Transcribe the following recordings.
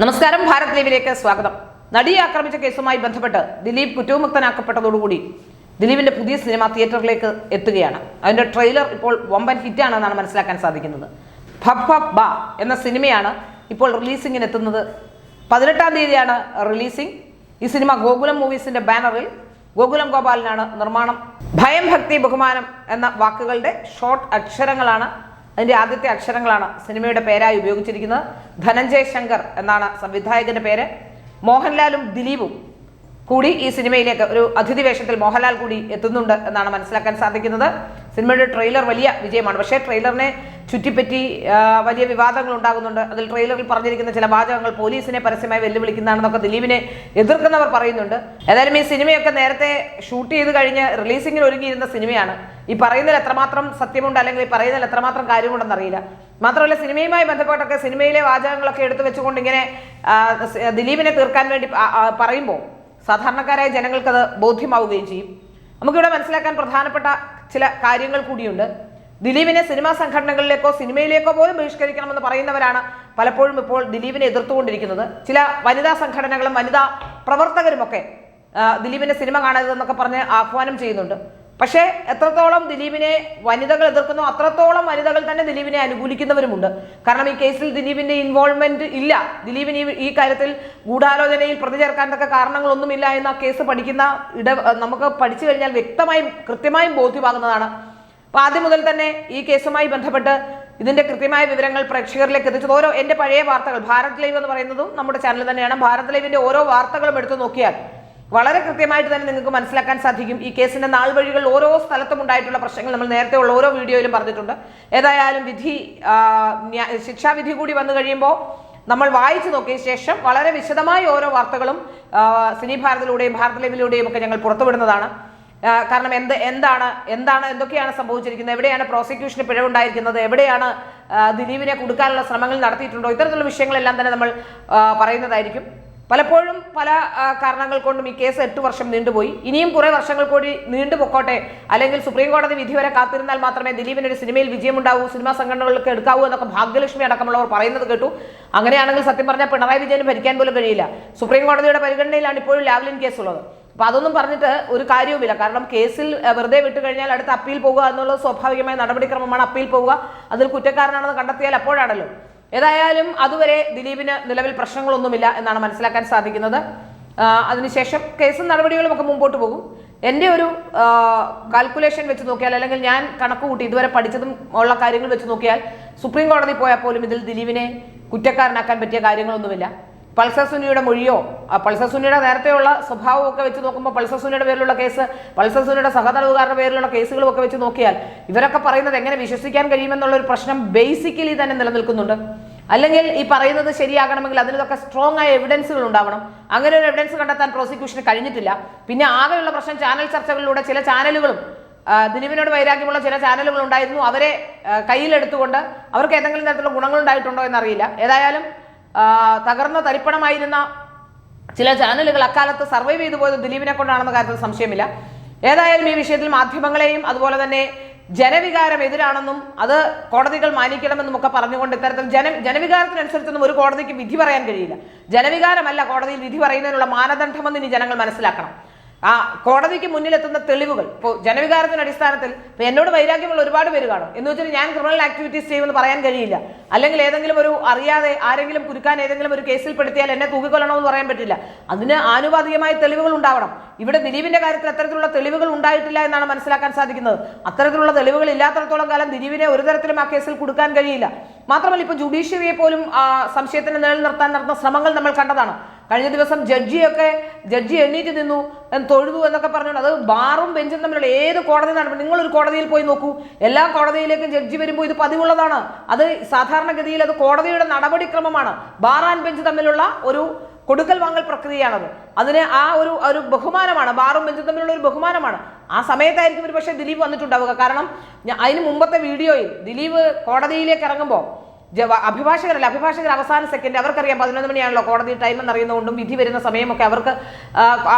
നമസ്കാരം, ഭാരത് ലൈവിലേക്ക് സ്വാഗതം. നടിയെ ആക്രമിച്ച കേസുമായി ബന്ധപ്പെട്ട് ദിലീപ് കുറ്റവിമുക്തനാക്കപ്പെട്ടതോടുകൂടി ദിലീപിന്റെ പുതിയ സിനിമ തിയേറ്ററിലേക്ക് എത്തുകയാണ്. അതിന്റെ ട്രെയിലർ ഇപ്പോൾ വമ്പൻ ഹിറ്റാണെന്നാണ് മനസ്സിലാക്കാൻ സാധിക്കുന്നത്. ഭബ് ഭബ് ബാ എന്ന സിനിമയാണ് ഇപ്പോൾ റിലീസിങ്ങിന് എത്തുന്നത്. 18-ാം തീയതിയാണ് റിലീസിംഗ്. ഈ സിനിമ ഗോകുലം മൂവീസിന്റെ ബാനറിൽ ഗോകുലം ഗോപാലനാണ് നിർമ്മാണം. ഭയം, ഭക്തി, ബഹുമാനം എന്ന വാക്കുകളുടെ ഷോർട്ട് അക്ഷരങ്ങളാണ്, അതിന്റെ ആദ്യത്തെ അക്ഷരങ്ങളാണ് സിനിമയുടെ പേരായി ഉപയോഗിച്ചിരിക്കുന്നത്. ധനഞ്ജയ് ശങ്കർ എന്നാണ് സംവിധായകന്റെ പേര്. മോഹൻലാലും ദിലീപും കൂടി ഈ സിനിമയിലേക്ക് ഒരു അതിഥി വേഷത്തിൽ മോഹൻലാൽ കൂടി എത്തുന്നുണ്ട് എന്നാണ് മനസ്സിലാക്കാൻ സാധിക്കുന്നത്. സിനിമയുടെ ട്രെയിലർ വലിയ വിജയമാണ്. പക്ഷേ ട്രെയിലറിനെ ചുറ്റിപ്പറ്റി വലിയ വിവാദങ്ങൾ ഉണ്ടാകുന്നുണ്ട്. അതിൽ ട്രെയിലറിൽ പറഞ്ഞിരിക്കുന്ന ചില വാചകങ്ങൾ പോലീസിനെ പരസ്യമായി വെല്ലുവിളിക്കുന്നതാണെന്നൊക്കെ ദിലീപിനെ എതിർക്കുന്നവർ പറയുന്നുണ്ട്. ഏതായാലും ഈ സിനിമയൊക്കെ നേരത്തെ ഷൂട്ട് ചെയ്ത് കഴിഞ്ഞ് റിലീസിങ്ങിന് ഒരുങ്ങിയിരുന്ന സിനിമയാണ്. ഈ പറയുന്നതിൽ എത്രമാത്രം സത്യമുണ്ട് അല്ലെങ്കിൽ ഈ പറയുന്നതിൽ എത്രമാത്രം കാര്യമുണ്ടെന്ന് അറിയില്ല. മാത്രമല്ല, സിനിമയുമായി ബന്ധപ്പെട്ടൊക്കെ സിനിമയിലെ വാചകങ്ങളൊക്കെ എടുത്തു വെച്ചുകൊണ്ട് ഇങ്ങനെ ദിലീപിനെ തീർക്കാൻ വേണ്ടി പറയുമ്പോൾ സാധാരണക്കാരായ ജനങ്ങൾക്കത് ബോധ്യമാവുകയും ചെയ്യും. നമുക്കിവിടെ മനസ്സിലാക്കാൻ പ്രധാനപ്പെട്ട ചില കാര്യങ്ങൾ കൂടിയുണ്ട്. ദിലീപിനെ സിനിമാ സംഘടനകളിലേക്കോ സിനിമയിലേക്കോ പോലും ബഹിഷ്കരിക്കണമെന്ന് പറയുന്നവരാണ് പലപ്പോഴും ഇപ്പോൾ ദിലീപിനെ എതിർത്തുകൊണ്ടിരിക്കുന്നത്. ചില വനിതാ സംഘടനകളും വനിതാ പ്രവർത്തകരുമൊക്കെ ദിലീപിന്റെ സിനിമ കാണരുതെന്നൊക്കെ പറഞ്ഞ് ആഹ്വാനം ചെയ്യുന്നുണ്ട്. പക്ഷേ എത്രത്തോളം ദിലീപിനെ വനിതകൾ എതിർക്കുന്നോ അത്രത്തോളം വനിതകൾ തന്നെ ദിലീപിനെ അനുകൂലിക്കുന്നവരുമുണ്ട്. കാരണം ഈ കേസിൽ ദിലീപിന്റെ ഇൻവോൾവ്മെന്റ് ഇല്ല, ദിലീപിന് ഈ കാര്യത്തിൽ ഗൂഢാലോചനയിൽ പ്രതി ചേർക്കാനൊക്കെ കാരണങ്ങളൊന്നുമില്ല എന്ന കേസ് പഠിക്കുന്ന നമുക്ക് പഠിച്ചു കഴിഞ്ഞാൽ വ്യക്തമായും കൃത്യമായും ബോധ്യമാകുന്നതാണ്. അപ്പൊ ആദ്യം മുതൽ തന്നെ ഈ കേസുമായി ബന്ധപ്പെട്ട് ഇതിന്റെ കൃത്യമായ വിവരങ്ങൾ പ്രേക്ഷകരിലേക്ക് എത്തിച്ചത് ഓരോ എന്റെ പഴയ വാർത്തകൾ, ഭാരത് ലൈവ് എന്ന് പറയുന്നതും നമ്മുടെ ചാനൽ തന്നെയാണ്. ഭാരത് ലൈവിന്റെ ഓരോ വാർത്തകളും എടുത്തു നോക്കിയാൽ വളരെ കൃത്യമായിട്ട് തന്നെ നിങ്ങൾക്ക് മനസ്സിലാക്കാൻ സാധിക്കും. ഈ കേസിന്റെ നാൾ വഴികൾ ഓരോ സ്ഥലത്തും ഉണ്ടായിട്ടുള്ള പ്രശ്നങ്ങൾ നമ്മൾ നേരത്തെ ഉള്ള ഓരോ വീഡിയോയിലും പറഞ്ഞിട്ടുണ്ട്. ഏതായാലും ശിക്ഷാവിധി കൂടി വന്നു കഴിയുമ്പോൾ നമ്മൾ വായിച്ചു നോക്കിയ ശേഷം വളരെ വിശദമായ ഓരോ വാർത്തകളും സിനി ഭാരതിലൂടെയും ഭാരത് ലൈവിലൂടെയും ഒക്കെ ഞങ്ങൾ പുറത്തുവിടുന്നതാണ്. കാരണം എന്തൊക്കെയാണ് സംഭവിച്ചിരിക്കുന്നത്, എവിടെയാണ് പ്രോസിക്യൂഷന് പിഴവുണ്ടായിരിക്കുന്നത്, എവിടെയാണ് ദിലീപിനെ കൊടുക്കാനുള്ള ശ്രമങ്ങൾ നടത്തിയിട്ടുണ്ടോ, ഇത്തരത്തിലുള്ള വിഷയങ്ങളെല്ലാം തന്നെ നമ്മൾ പറയുന്നതായിരിക്കും. പലപ്പോഴും പല കാരണങ്ങൾ കൊണ്ടും ഈ കേസ് 8 വർഷം നീണ്ടുപോയി. ഇനിയും കുറെ വർഷങ്ങൾ കൂടി നീണ്ടുപൊക്കോട്ടെ, അല്ലെങ്കിൽ സുപ്രീം കോടതി വിധി വരെ കാത്തിരുന്നാൽ മാത്രമേ ദിലീപിന് ഒരു സിനിമയിൽ വിജയമുണ്ടാവൂ, സിനിമാ സംഘടനകൾക്ക് എടുക്കാവൂ എന്നൊക്കെ ഭാഗ്യലക്ഷ്മി അടക്കമുള്ളവർ പറയുന്നത് കേട്ടു. അങ്ങനെയാണെങ്കിൽ സത്യം പറഞ്ഞാൽ പിണറായി വിജയന് ഭരിക്കാൻ പോലും കഴിയില്ല. സുപ്രീം കോടതിയുടെ പരിഗണനയിലാണ് ഇപ്പോഴും ലാവ്ലിൻ കേസുള്ളത്. അപ്പൊ അതൊന്നും പറഞ്ഞിട്ട് ഒരു കാര്യവുമില്ല. കാരണം കേസിൽ വെറുതെ വിട്ടുകഴിഞ്ഞാൽ അടുത്ത അപ്പീൽ പോകുക എന്നുള്ളത് സ്വാഭാവികമായ നടപടിക്രമമാണ്. അപ്പീൽ പോവുക, അതിൽ കുറ്റക്കാരനാണെന്ന് കണ്ടെത്തിയാൽ അപ്പോഴാണല്ലോ. ഏതായാലും അതുവരെ ദിലീപിന് നിലവിൽ പ്രശ്നങ്ങളൊന്നുമില്ല എന്നാണ് മനസ്സിലാക്കാൻ സാധിക്കുന്നത്. അതിനുശേഷം കേസും നടപടികളും ഒക്കെ മുമ്പോട്ട് പോകും. എൻ്റെ ഒരു കാൽക്കുലേഷൻ വെച്ച് നോക്കിയാൽ, അല്ലെങ്കിൽ ഞാൻ കണക്ക് കൂട്ടി ഇതുവരെ പഠിച്ചതും ഉള്ള കാര്യങ്ങൾ വെച്ച് നോക്കിയാൽ, സുപ്രീം കോടതി പോയാൽ പോലും ഇതിൽ ദിലീപിനെ കുറ്റക്കാരനാക്കാൻ പറ്റിയ കാര്യങ്ങളൊന്നുമില്ല. പൾസർ സുനിയുടെ മൊഴിയോ പൾസർ സുനിയുടെ നേരത്തെയുള്ള സ്വഭാവവും ഒക്കെ വെച്ച് നോക്കുമ്പോൾ പൾസർ സുനിയുടെ പേരിലുള്ള കേസ്, പൾസർ സുനിയുടെ സഹതടവുകാരുടെ പേരിലുള്ള കേസുകളും ഒക്കെ വെച്ച് നോക്കിയാൽ ഇവരൊക്കെ പറയുന്നത് എങ്ങനെ വിശ്വസിക്കാൻ കഴിയുമെന്നുള്ള ഒരു പ്രശ്നം ബേസിക്കലി തന്നെ നിലനിൽക്കുന്നുണ്ട്. അല്ലെങ്കിൽ ഈ പറയുന്നത് ശരിയാകണമെങ്കിൽ അതിനൊക്കെ സ്ട്രോങ് ആയ എവിഡൻസുകൾ ഉണ്ടാവണം. അങ്ങനെ ഒരു എവിഡൻസ് കണ്ടെത്താൻ പ്രോസിക്യൂഷന് കഴിഞ്ഞിട്ടില്ല. പിന്നെ ആകെയുള്ള പ്രശ്നം ചാനൽ ചർച്ചകളിലൂടെ ചില ചാനലുകളും ദിലീപിനോട് വൈരാഗ്യമുള്ള ചില ചാനലുകൾ ഉണ്ടായിരുന്നു. അവരെ കയ്യിലെടുത്തുകൊണ്ട് അവർക്ക് ഏതെങ്കിലും തരത്തിലുള്ള ഗുണങ്ങൾ ഉണ്ടായിട്ടുണ്ടോ എന്നറിയില്ല. ഏതായാലും തകർന്ന തരിപ്പണമായിരുന്ന ചില ചാനലുകൾ അക്കാലത്ത് സർവൈവ് ചെയ്തു പോയത് ദിലീപിനെ കൊണ്ടാണെന്ന കാര്യത്തിൽ സംശയമില്ല. ഏതായാലും ഈ വിഷയത്തിൽ മാധ്യമങ്ങളെയും അതുപോലെ തന്നെ ജനവികാരം എതിരാണെന്നും അത് കോടതികൾ മാനിക്കണമെന്നും ഒക്കെ പറഞ്ഞുകൊണ്ട് ഇത്തരത്തിൽ ജനവികാരത്തിനനുസരിച്ചൊന്നും ഒരു കോടതിക്ക് വിധി പറയാൻ കഴിയില്ല. ജനവികാരമല്ല കോടതിയിൽ വിധി പറയുന്നതിനുള്ള മാനദണ്ഡമെന്ന് ഇനി ജനങ്ങൾ മനസ്സിലാക്കണം. കോടതിക്ക് മുന്നിലെത്തുന്ന തെളിവുകൾ ഇപ്പോൾ ജനവികാരത്തിന്റെ അടിസ്ഥാനത്തിൽ ഇപ്പൊ എന്നോട് വൈരാഗ്യമുള്ള ഒരുപാട് പേര് കാണും. എന്ന് വെച്ചാൽ ഞാൻ ക്രിമിനൽ ആക്ടിവിറ്റീസ് ചെയ്യുമെന്ന് പറയാൻ കഴിയില്ല. അല്ലെങ്കിൽ ഏതെങ്കിലും ഒരു അറിയാതെ ആരെങ്കിലും കുരുക്കാൻ ഏതെങ്കിലും ഒരു കേസിൽ പെടുത്തിയാൽ എന്നെ തൂക്കിക്കൊല്ലണമെന്ന് പറയാൻ പറ്റില്ല. അതിന് ആനുപാതികമായ തെളിവുകൾ ഉണ്ടാവണം. ഇവിടെ ദിലീപിന്റെ കാര്യത്തിൽ അത്തരത്തിലുള്ള തെളിവുകൾ ഉണ്ടായിട്ടില്ല എന്നാണ് മനസ്സിലാക്കാൻ സാധിക്കുന്നത്. അത്തരത്തിലുള്ള തെളിവുകൾ ഇല്ലാത്തടത്തോളം കാലം ദിലീപിനെ ഒരു തരത്തിലും ആ കേസിൽ കൊടുക്കാൻ കഴിയില്ല. മാത്രമല്ല, ഇപ്പൊ ജുഡീഷ്യറിയെ പോലും സംശയത്തിന് നിലനിർത്താൻ നടത്തുന്ന ശ്രമങ്ങൾ നമ്മൾ കണ്ടതാണ്. കഴിഞ്ഞ ദിവസം ജഡ്ജി എണ്ണീറ്റ് നിന്നു, തൊഴുതു എന്നൊക്കെ പറഞ്ഞുകൊണ്ട് അത് ബാറും ബെഞ്ചും തമ്മിലുള്ള ഏത് കോടതി നടപടി നിങ്ങളൊരു കോടതിയിൽ പോയി നോക്കൂ. എല്ലാ കോടതിയിലേക്കും ജഡ്ജി വരുമ്പോൾ ഇത് പതിവുള്ളതാണ്. അത് സാധാരണഗതിയിൽ അത് കോടതിയുടെ നടപടിക്രമമാണ്. ബാർ ആൻഡ് ബെഞ്ച് തമ്മിലുള്ള ഒരു കൊടുക്കൽ വാങ്ങൽ പ്രക്രിയയാണത്. അതിന് ഒരു ബഹുമാനമാണ്, ബാറും ബെഞ്ചും തമ്മിലുള്ള ഒരു ബഹുമാനമാണ്. ആ സമയത്തായിരിക്കും ഒരു പക്ഷേ ദിലീപ് വന്നിട്ടുണ്ടാവുക. കാരണം അതിന് മുമ്പത്തെ വീഡിയോയിൽ ദിലീപ് കോടതിയിലേക്ക് ഇറങ്ങുമ്പോൾ അഭിഭാഷകർ അവസാന സെക്കൻഡ് അവർക്കറിയാം 11 മണിയാണല്ലോ കോടതി ടൈം എന്നറിയുന്നതുകൊണ്ടും വിധി വരുന്ന സമയമൊക്കെ അവർക്ക്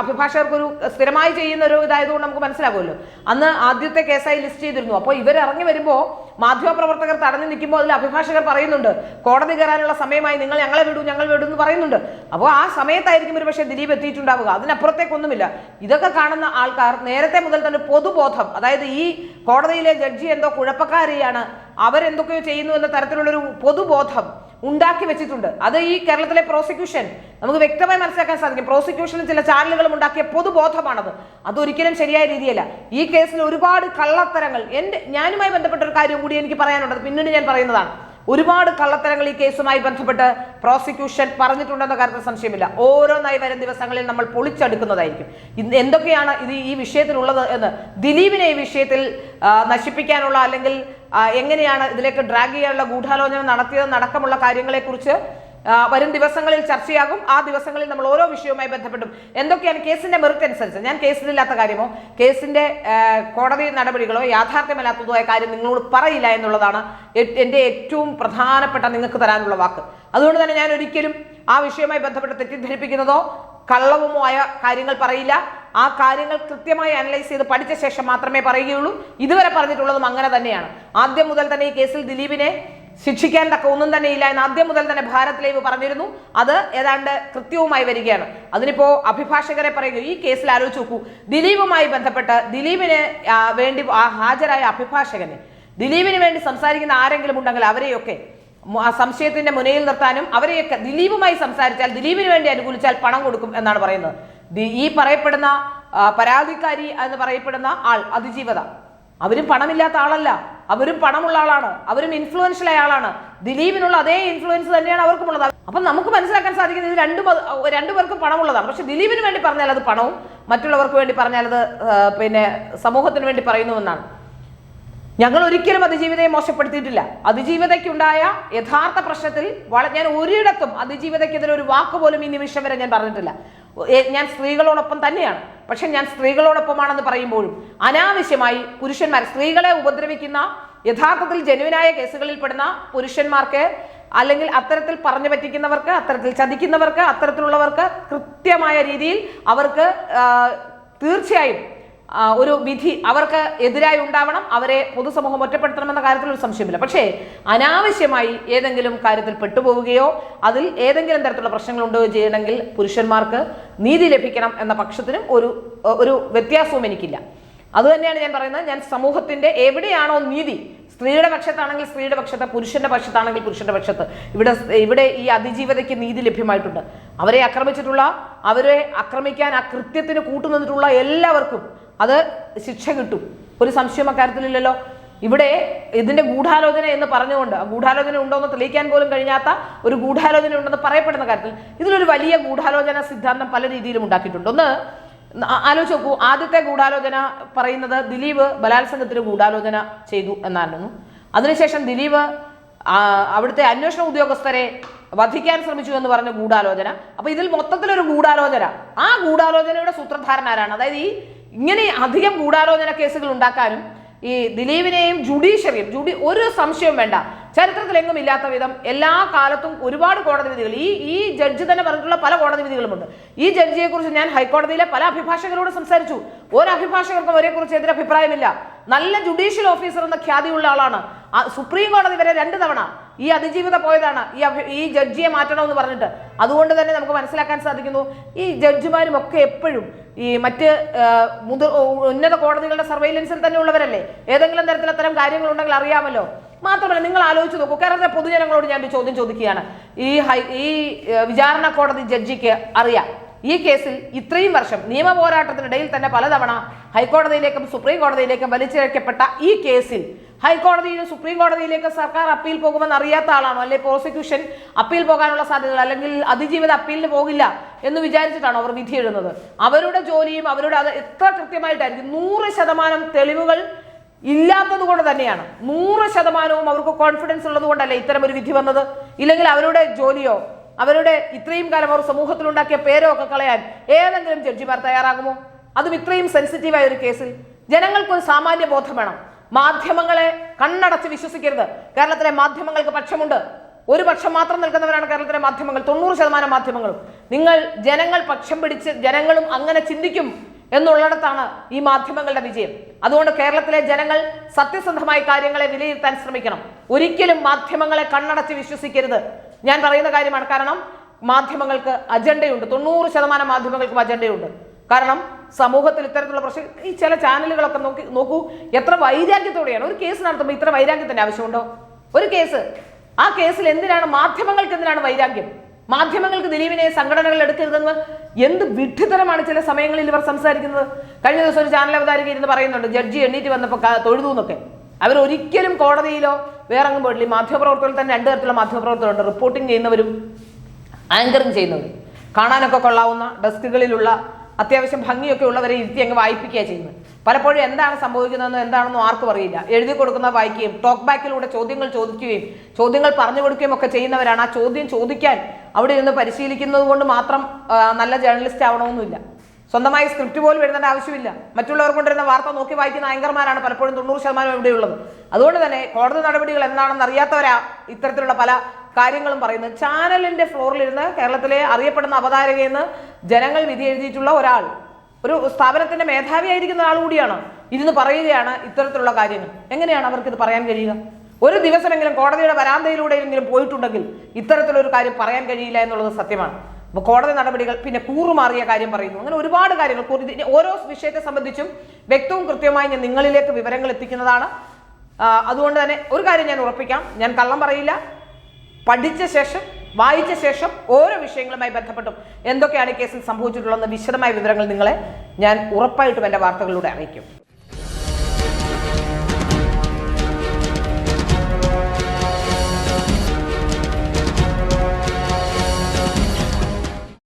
അഭിഭാഷകർക്കൊരു സ്ഥിരമായി ചെയ്യുന്ന ഒരു ഇതായതുകൊണ്ട് നമുക്ക് മനസ്സിലാകുമല്ലോ. അന്ന് ആദ്യത്തെ കേസായി ലിസ്റ്റ് ചെയ്തിരുന്നു. അപ്പോൾ ഇവർ ഇറങ്ങി വരുമ്പോൾ മാധ്യമപ്രവർത്തകർ തടഞ്ഞു നിൽക്കുമ്പോൾ അതിൽ അഭിഭാഷകർ പറയുന്നുണ്ട് കോടതി കയറാനുള്ള സമയമായി, നിങ്ങൾ ഞങ്ങൾ വിടൂ എന്ന് പറയുന്നുണ്ട്. അപ്പോൾ ആ സമയത്തായിരിക്കും ഒരു പക്ഷേ ദിലീപ് എത്തിയിട്ടുണ്ടാവുക, അതിനപ്പുറത്തേക്കൊന്നുമില്ല. ഇതൊക്കെ കാണുന്ന ആൾക്കാർ നേരത്തെ മുതൽ തന്നെ പൊതുബോധം, അതായത് ഈ കോടതിയിലെ ജഡ്ജി എന്തോ കുഴപ്പക്കാരിയാണ്, അവരെന്തൊക്കെയോ ചെയ്യുന്നു എന്ന തരത്തിലുള്ളൊരു പൊതുബോധം ഉണ്ടാക്കി വെച്ചിട്ടുണ്ട്. അത് ഈ കേരളത്തിലെ പ്രോസിക്യൂഷൻ നമുക്ക് വ്യക്തമായി മനസ്സിലാക്കാൻ സാധിക്കും. പ്രോസിക്യൂഷനും ചില ചാനലുകളും ഉണ്ടാക്കിയ പൊതുബോധമാണത്. അതൊരിക്കലും ശരിയായ രീതിയല്ല. ഈ കേസിൽ ഒരുപാട് കള്ളത്തരങ്ങൾ, ഞാനുമായി ബന്ധപ്പെട്ട ഒരു കാര്യം കൂടി എനിക്ക് പറയാനുള്ളത്, പിന്നീട് ഞാൻ പറയുന്നതാണ്. ഒരുപാട് കള്ളത്തരങ്ങൾ ഈ കേസുമായി ബന്ധപ്പെട്ട് പ്രോസിക്യൂഷൻ പറഞ്ഞിട്ടുണ്ടെന്ന കാര്യത്തിൽ സംശയമില്ല. ഓരോന്നായി വരും ദിവസങ്ങളിൽ നമ്മൾ പൊളിച്ചെടുക്കുന്നതായിരിക്കും. എന്തൊക്കെയാണ് ഈ വിഷയത്തിലുള്ളത് എന്ന്, ദിലീപിനെ ഈ വിഷയത്തിൽ നശിപ്പിക്കാനുള്ള അല്ലെങ്കിൽ എങ്ങനെയാണ് ഇതിലേക്ക് ഡ്രാഗ് ചെയ്യാനുള്ള ഗൂഢാലോചന നടത്തിയതെന്നടക്കമുള്ള കാര്യങ്ങളെക്കുറിച്ച് വരും ദിവസങ്ങളിൽ ചർച്ചയാകും. ആ ദിവസങ്ങളിൽ നമ്മൾ ഓരോ വിഷയവുമായി ബന്ധപ്പെട്ടും എന്തൊക്കെയാണ് കേസിന്റെ മെറിറ്റ് അനുസരിച്ച്, ഞാൻ കേസിലില്ലാത്ത കാര്യമോ കേസിന്റെ കോടതി നടപടികളോ യാഥാർത്ഥ്യമല്ലാത്തതോ ആയ കാര്യം നിങ്ങളോട് പറയില്ല എന്നുള്ളതാണ് എൻ്റെ ഏറ്റവും പ്രധാനപ്പെട്ട നിങ്ങൾക്ക് തരാനുള്ള വാക്ക്. അതുകൊണ്ട് തന്നെ ഞാൻ ഒരിക്കലും ആ വിഷയവുമായി ബന്ധപ്പെട്ട് തെറ്റിദ്ധരിപ്പിക്കുന്നതോ കള്ളവുമോ ആയ കാര്യങ്ങൾ പറയില്ല. ആ കാര്യങ്ങൾ കൃത്യമായി അനലൈസ് ചെയ്ത് പഠിച്ച ശേഷം മാത്രമേ പറയുകയുള്ളൂ. ഇതുവരെ പറഞ്ഞിട്ടുള്ളതും അങ്ങനെ തന്നെയാണ്. ആദ്യം മുതൽ തന്നെ ഈ കേസിൽ ദിലീപിനെ ശിക്ഷിക്കാൻ തക്ക ഒന്നും തന്നെ ഇല്ല എന്ന് ആദ്യം മുതൽ തന്നെ ഭാരത് ലൈവ് പറഞ്ഞിരുന്നു. അത് ഏതാണ്ട് കൃത്യവുമായി വരികയാണ്. അതിനിപ്പോ അഭിഭാഷകരെ പറയുക, ഈ കേസിൽ ആലോചിച്ച് നോക്കൂ, ദിലീപുമായി ബന്ധപ്പെട്ട് ദിലീപിന് വേണ്ടി ഹാജരായ അഭിഭാഷകനെ, ദിലീപിന് വേണ്ടി സംസാരിക്കുന്ന ആരെങ്കിലും ഉണ്ടെങ്കിൽ അവരെയൊക്കെ സംശയത്തിന്റെ മുനയിൽ നിർത്താനും അവരെയൊക്കെ ദിലീപുമായി സംസാരിച്ചാൽ, ദിലീപിന് വേണ്ടി അനുകൂലിച്ചാൽ പണം കൊടുക്കും എന്നാണ് പറയുന്നത്. ഈ പറയപ്പെടുന്ന പരാതിക്കാരി എന്ന് പറയപ്പെടുന്ന ആൾ അതിജീവത, അവരും പണമില്ലാത്ത ആളല്ല, അവരും പണമുള്ള ആളാണ്, അവരും ഇൻഫ്ലുവൻഷ്യൽ ആയ ആളാണ്. ദിലീപിനുള്ള അതേ ഇൻഫ്ലുവൻസ് തന്നെയാണ് അവർക്കുമുള്ളത്. അപ്പം നമുക്ക് മനസ്സിലാക്കാൻ സാധിക്കുന്നത് ഇത് രണ്ടുപേർക്കും പണമുള്ളതാണ്. പക്ഷെ ദിലീപിന് വേണ്ടി പറഞ്ഞാൽ അത് പണവും, മറ്റുള്ളവർക്ക് വേണ്ടി പറഞ്ഞാൽ അത് സമൂഹത്തിന് വേണ്ടി പറയുന്നുവെന്നാണ്. ഞങ്ങൾ ഒരിക്കലും അതിജീവിതയെ മോശപ്പെടുത്തിയിട്ടില്ല. അതിജീവിതയ്ക്കുണ്ടായ യഥാർത്ഥ പ്രശ്നത്തിൽ ഞാൻ ഒരിടത്തും അതിജീവിതയ്ക്കെതിരെ ഒരു വാക്ക് പോലും ഈ നിമിഷം വരെ ഞാൻ പറഞ്ഞിട്ടില്ല. ഞാൻ സ്ത്രീകളോടൊപ്പം തന്നെയാണ്. പക്ഷെ ഞാൻ സ്ത്രീകളോടൊപ്പമാണെന്ന് പറയുമ്പോഴും അനാവശ്യമായി സ്ത്രീകളെ ഉപദ്രവിക്കുന്ന യഥാർത്ഥത്തിൽ ജനുവിനായ കേസുകളിൽ പെടുന്ന പുരുഷന്മാർക്ക്, അല്ലെങ്കിൽ അത്തരത്തിൽ പറഞ്ഞു പറ്റിക്കുന്നവർക്ക്, അത്തരത്തിൽ ചതിക്കുന്നവർക്ക്, അത്തരത്തിലുള്ളവർക്ക് കൃത്യമായ രീതിയിൽ അവർക്ക് തീർച്ചയായും ഒരു വിധി അവർക്ക് എതിരായി ഉണ്ടാവണം. അവരെ പൊതുസമൂഹം ഒറ്റപ്പെടുത്തണമെന്ന കാര്യത്തിൽ ഒരു സംശയമില്ല. പക്ഷേ അനാവശ്യമായി ഏതെങ്കിലും കാര്യത്തിൽ പെട്ടുപോവുകയോ അതിൽ ഏതെങ്കിലും തരത്തിലുള്ള പ്രശ്നങ്ങൾ ഉണ്ടാവുകയോ ചെയ്യണമെങ്കിൽ പുരുഷന്മാർക്ക് നീതി ലഭിക്കണം എന്ന പക്ഷത്തിനും ഒരു വ്യത്യാസവും എനിക്കില്ല. അതുതന്നെയാണ് ഞാൻ പറയുന്നത്. ഞാൻ സമൂഹത്തിന്റെ എവിടെയാണോ നീതി, സ്ത്രീയുടെ പക്ഷത്താണെങ്കിൽ സ്ത്രീയുടെ പക്ഷത്ത്, പുരുഷന്റെ പക്ഷത്താണെങ്കിൽ പുരുഷന്റെ പക്ഷത്ത്, ഇവിടെ ഈ അതിജീവിതയ്ക്ക് നീതി ലഭ്യമായിട്ടുണ്ട്. അവരെ ആക്രമിക്കാൻ ആ കൃത്യത്തിന് കൂട്ടുനിന്നിട്ടുള്ള എല്ലാവർക്കും അത് ശിക്ഷ കിട്ടും. ഒരു സംശയം അക്കാര്യത്തിലില്ലല്ലോ. ഇവിടെ ഇതിന്റെ ഗൂഢാലോചന എന്ന് പറഞ്ഞുകൊണ്ട്, ഗൂഢാലോചന ഉണ്ടോയെന്ന് തെളിയിക്കാൻ പോലും കഴിയാത്ത ഒരു ഗൂഢാലോചന ഉണ്ടെന്ന് പറയപ്പെടുന്ന കാര്യത്തിൽ ഇതിലൊരു വലിയ ഗൂഢാലോചന സിദ്ധാന്തം പല രീതിയിലും ഉണ്ടാക്കിയിട്ടുണ്ട്. ഒന്ന് ആലോചിച്ച് നോക്കൂ. ആദ്യത്തെ ഗൂഢാലോചന പറയുന്നത് ദിലീപ് ബലാത്സംഗത്തിന് ഗൂഢാലോചന ചെയ്തു എന്നായിരുന്നു. അതിനുശേഷം ദിലീപ് അവിടുത്തെ അന്വേഷണ ഉദ്യോഗസ്ഥരെ വധിക്കാൻ ശ്രമിച്ചു എന്ന് പറഞ്ഞ ഗൂഢാലോചന. അപ്പൊ ഇതിൽ മൊത്തത്തിലൊരു ഗൂഢാലോചന. ആ ഗൂഢാലോചനയുടെ സൂത്രധാരനാരാണ്? അതായത് ഇങ്ങനെ അധികം ഗൂഢാലോചന കേസുകൾ ഉണ്ടാക്കാനും ഈ ദിലീപിനെയും ജുഡീഷ്യറിയും ഒരു സംശയവും വേണ്ട, ചരിത്രത്തിലെങ്ങും ഇല്ലാത്ത വിധം എല്ലാ കാലത്തും ഒരുപാട് കോടതി വിധികൾ, ഈ ജഡ്ജി തന്നെ പറഞ്ഞിട്ടുള്ള പല കോടതി വിധികളുമുണ്ട്. ഈ ജഡ്ജിയെ കുറിച്ച് ഞാൻ ഹൈക്കോടതിയിലെ പല അഭിഭാഷകരോട് സംസാരിച്ചു. ഒരു അഭിഭാഷകർക്കും അവരെ കുറിച്ച് എതിരഭിപ്രായമില്ല. നല്ല ജുഡീഷ്യൽ ഓഫീസർ എന്ന ഖ്യാതിയുള്ള ആളാണ്. സുപ്രീം കോടതി വരെ 2 തവണ ഈ അതിജീവിത പോയതാണ് ഈ ജഡ്ജിയെ മാറ്റണമെന്ന് പറഞ്ഞിട്ട്. അതുകൊണ്ട് തന്നെ നമുക്ക് മനസ്സിലാക്കാൻ സാധിക്കുന്നു ഈ ജഡ്ജിമാരും ഒക്കെ എപ്പോഴും ഈ മറ്റ് ഉന്നത കോടതികളുടെ സർവൈലൻസിൽ തന്നെ ഉള്ളവരല്ലേ. ഏതെങ്കിലും തരത്തിൽ അത്തരം കാര്യങ്ങളുണ്ടെങ്കിൽ അറിയാമല്ലോ. മാത്രമല്ല, നിങ്ങൾ ആലോചിച്ച് നോക്കൂ, കേരളത്തിലെ പൊതുജനങ്ങളോട് ഞാൻ ഒരു ചോദ്യം ചോദിക്കുകയാണ്. ഈ വിചാരണ കോടതി ജഡ്ജിക്ക് അറിയാം ഈ കേസിൽ ഇത്രയും വർഷം നിയമ പോരാട്ടത്തിനിടയിൽ തന്നെ പലതവണ ഹൈക്കോടതിയിലേക്കും സുപ്രീം കോടതിയിലേക്കും വലിച്ചിഴക്കപ്പെട്ട ഈ കേസിൽ ഹൈക്കോടതിയിലും സുപ്രീം കോടതിയിലേക്ക് സർക്കാർ അപ്പീൽ പോകുമെന്ന് അറിയാത്ത ആളാണോ? അല്ലെങ്കിൽ പ്രോസിക്യൂഷൻ അപ്പീൽ പോകാനുള്ള സാധ്യതകൾ, അല്ലെങ്കിൽ അതിജീവിത അപ്പീലിന് പോകില്ല എന്ന് വിചാരിച്ചിട്ടാണോ അവർ വിധി എഴുതുന്നത്? അവരുടെ ജോലിയും അവരുടെ അത് എത്ര കൃത്യമായിട്ടായിരിക്കും. 100% തെളിവുകൾ ഇല്ലാത്തത് കൊണ്ട് തന്നെയാണ്, 100% അവർക്ക് കോൺഫിഡൻസ് ഉള്ളത് കൊണ്ടല്ലേ ഇത്തരം ഒരു വിധി വന്നത്. ഇല്ലെങ്കിൽ അവരുടെ ജോലിയോ അവരുടെ ഇത്രയും കാലം അവർ സമൂഹത്തിലുണ്ടാക്കിയ പേരോ ഒക്കെ കളയാൻ ഏതെങ്കിലും ജഡ്ജിമാർ തയ്യാറാകുമോ? അതും ഇത്രയും സെൻസിറ്റീവായ ഒരു കേസിൽ. ജനങ്ങൾക്കൊരു സാമാന്യ ബോധം വേണം. മാധ്യമങ്ങളെ കണ്ണടച്ച് വിശ്വസിക്കരുത്. കേരളത്തിലെ മാധ്യമങ്ങൾക്ക് പക്ഷമുണ്ട്. ഒരു പക്ഷം മാത്രം നിൽക്കുന്നവരാണ് കേരളത്തിലെ മാധ്യമങ്ങൾ. 90% മാധ്യമങ്ങളും. നിങ്ങൾ ജനങ്ങൾ പക്ഷം പിടിച്ച് ജനങ്ങളും അങ്ങനെ ചിന്തിക്കും എന്നുള്ളിടത്താണ് ഈ മാധ്യമങ്ങളുടെ വിജയം. അതുകൊണ്ട് കേരളത്തിലെ ജനങ്ങൾ സത്യസന്ധമായ കാര്യങ്ങളെ വിലയിരുത്താൻ ശ്രമിക്കണം. ഒരിക്കലും മാധ്യമങ്ങളെ കണ്ണടച്ച് വിശ്വസിക്കരുത്. ഞാൻ പറയുന്ന കാര്യമാണ്. കാരണം മാധ്യമങ്ങൾക്ക് അജണ്ടയുണ്ട്. 90% മാധ്യമങ്ങൾക്കും അജണ്ടയുണ്ട്. കാരണം സമൂഹത്തിൽ ഇത്തരത്തിലുള്ള പ്രശ്നം ഈ ചില ചാനലുകളൊക്കെ നോക്കൂ എത്ര വൈരാഗ്യത്തോടെയാണ് ഒരു കേസ് നടത്തുമ്പോൾ. ഇത്ര വൈരാഗ്യത്തിന്റെ ആവശ്യമുണ്ടോ? ഒരു കേസ്, ആ കേസിൽ എന്തിനാണ് മാധ്യമങ്ങൾക്ക് എന്തിനാണ് വൈരാഗ്യം? മാധ്യമങ്ങൾക്ക് ദിലീപിനെ സംഘടനകൾ എടുക്കരുതെന്ന് എന്ത് വിഡ്ഢിത്തരമാണ് ചില സമയങ്ങളിൽ ഇവർ സംസാരിക്കുന്നത്. കഴിഞ്ഞ ദിവസം ഒരു ചാനൽ അവതാരിക ഇരുന്ന് പറയുന്നുണ്ട് ജഡ്ജി എണ്ണീറ്റ് വന്നപ്പോൾ തൊഴുതു എന്നൊക്കെ. അവരൊരിക്കലും കോടതിയിലോ വേറെ അങ്ങും പോയിട്ടില്ല. മാധ്യമപ്രവർത്തകരിൽ തന്നെ 2 തരത്തിലുള്ള മാധ്യമപ്രവർത്തകരുണ്ട്. റിപ്പോർട്ടിംഗ് ചെയ്യുന്നവരും ആങ്കറിംഗ് ചെയ്യുന്നവരും. കാണാനൊക്കെ കൊള്ളാവുന്ന ഡെസ്കുകളിലുള്ള അത്യാവശ്യം ഭംഗിയൊക്കെ ഉള്ളവരെ ഇരുത്തി അങ്ങ് വായിപ്പിക്കുക ചെയ്യുന്നത്. പലപ്പോഴും എന്താണ് സംഭവിക്കുന്നതെന്നോ എന്താണെന്നോ ആർക്കും അറിയില്ല. എഴുതി കൊടുക്കുന്ന വായിക്കുകയും ടോക്ക് ബാക്കിലൂടെ ചോദ്യങ്ങൾ ചോദിക്കുകയും ചോദ്യങ്ങൾ പറഞ്ഞു കൊടുക്കുകയും ഒക്കെ ചെയ്യുന്നവരാണ്. ആ ചോദ്യം ചോദിക്കാൻ അവിടെ ഇരുന്ന് പരിശീലിക്കുന്നത് കൊണ്ട് മാത്രം നല്ല ജേർണലിസ്റ്റ് ആവണമെന്നില്ല. സ്വന്തമായി സ്ക്രിപ്റ്റ് പോലും എഴുതേണ്ട ആവശ്യമില്ല. മറ്റുള്ളവർ കൊണ്ടിരുന്ന വാർത്ത നോക്കി വായിക്കുന്ന ആങ്കർമാരാണ് പലപ്പോഴും 90% ഇവിടെയുള്ളത്. അതുകൊണ്ട് തന്നെ കോടതി നടപടികൾ എന്താണെന്ന് അറിയാത്തവരാ ഇത്തരത്തിലുള്ള പല കാര്യങ്ങളും പറയുന്നത്. ചാനലിന്റെ ഫ്ലോറിലിരുന്ന് കേരളത്തിലെ അറിയപ്പെടുന്ന അവതാരകയെന്ന് ജനങ്ങൾ വിധി എഴുതിയിട്ടുള്ള ഒരാൾ, ഒരു സ്ഥാപനത്തിന്റെ മേധാവിയായിരിക്കുന്ന ആൾ കൂടിയാണ്, ഇരുന്ന് പറയുകയാണ് ഇത്തരത്തിലുള്ള കാര്യങ്ങൾ. എങ്ങനെയാണ് അവർക്ക് ഇത് പറയാൻ കഴിയുക? ഒരു ദിവസമെങ്കിലും കോടതിയുടെ വരാന്തയിലൂടെയെങ്കിലും പോയിട്ടുണ്ടെങ്കിൽ ഇത്തരത്തിലൊരു കാര്യം പറയാൻ കഴിയില്ല എന്നുള്ളത് സത്യമാണ്. അപ്പോൾ കോടതി നടപടികൾ, പിന്നെ കൂറുമാറിയ കാര്യം പറയുന്നു, അങ്ങനെ ഒരുപാട് കാര്യങ്ങൾ. ഓരോ വിഷയത്തെ സംബന്ധിച്ചും വ്യക്തവും കൃത്യമായി ഞാൻ നിങ്ങളിലേക്ക് വിവരങ്ങൾ എത്തിക്കുന്നതാണ്. അതുകൊണ്ട് തന്നെ ഒരു കാര്യം ഞാൻ ഉറപ്പിക്കാം, ഞാൻ കള്ളം പറയില്ല. പഠിച്ച ശേഷം വായിച്ച ശേഷം ഓരോ വിഷയങ്ങളുമായി ബന്ധപ്പെട്ടും എന്തൊക്കെയാണ് ഈ കേസിൽ സംഭവിച്ചിട്ടുള്ളതെന്ന് വിശദമായ വിവരങ്ങൾ നിങ്ങളെ ഞാൻ ഉറപ്പായിട്ടും എൻ്റെ വാർത്തകളിലൂടെ അറിയിക്കും.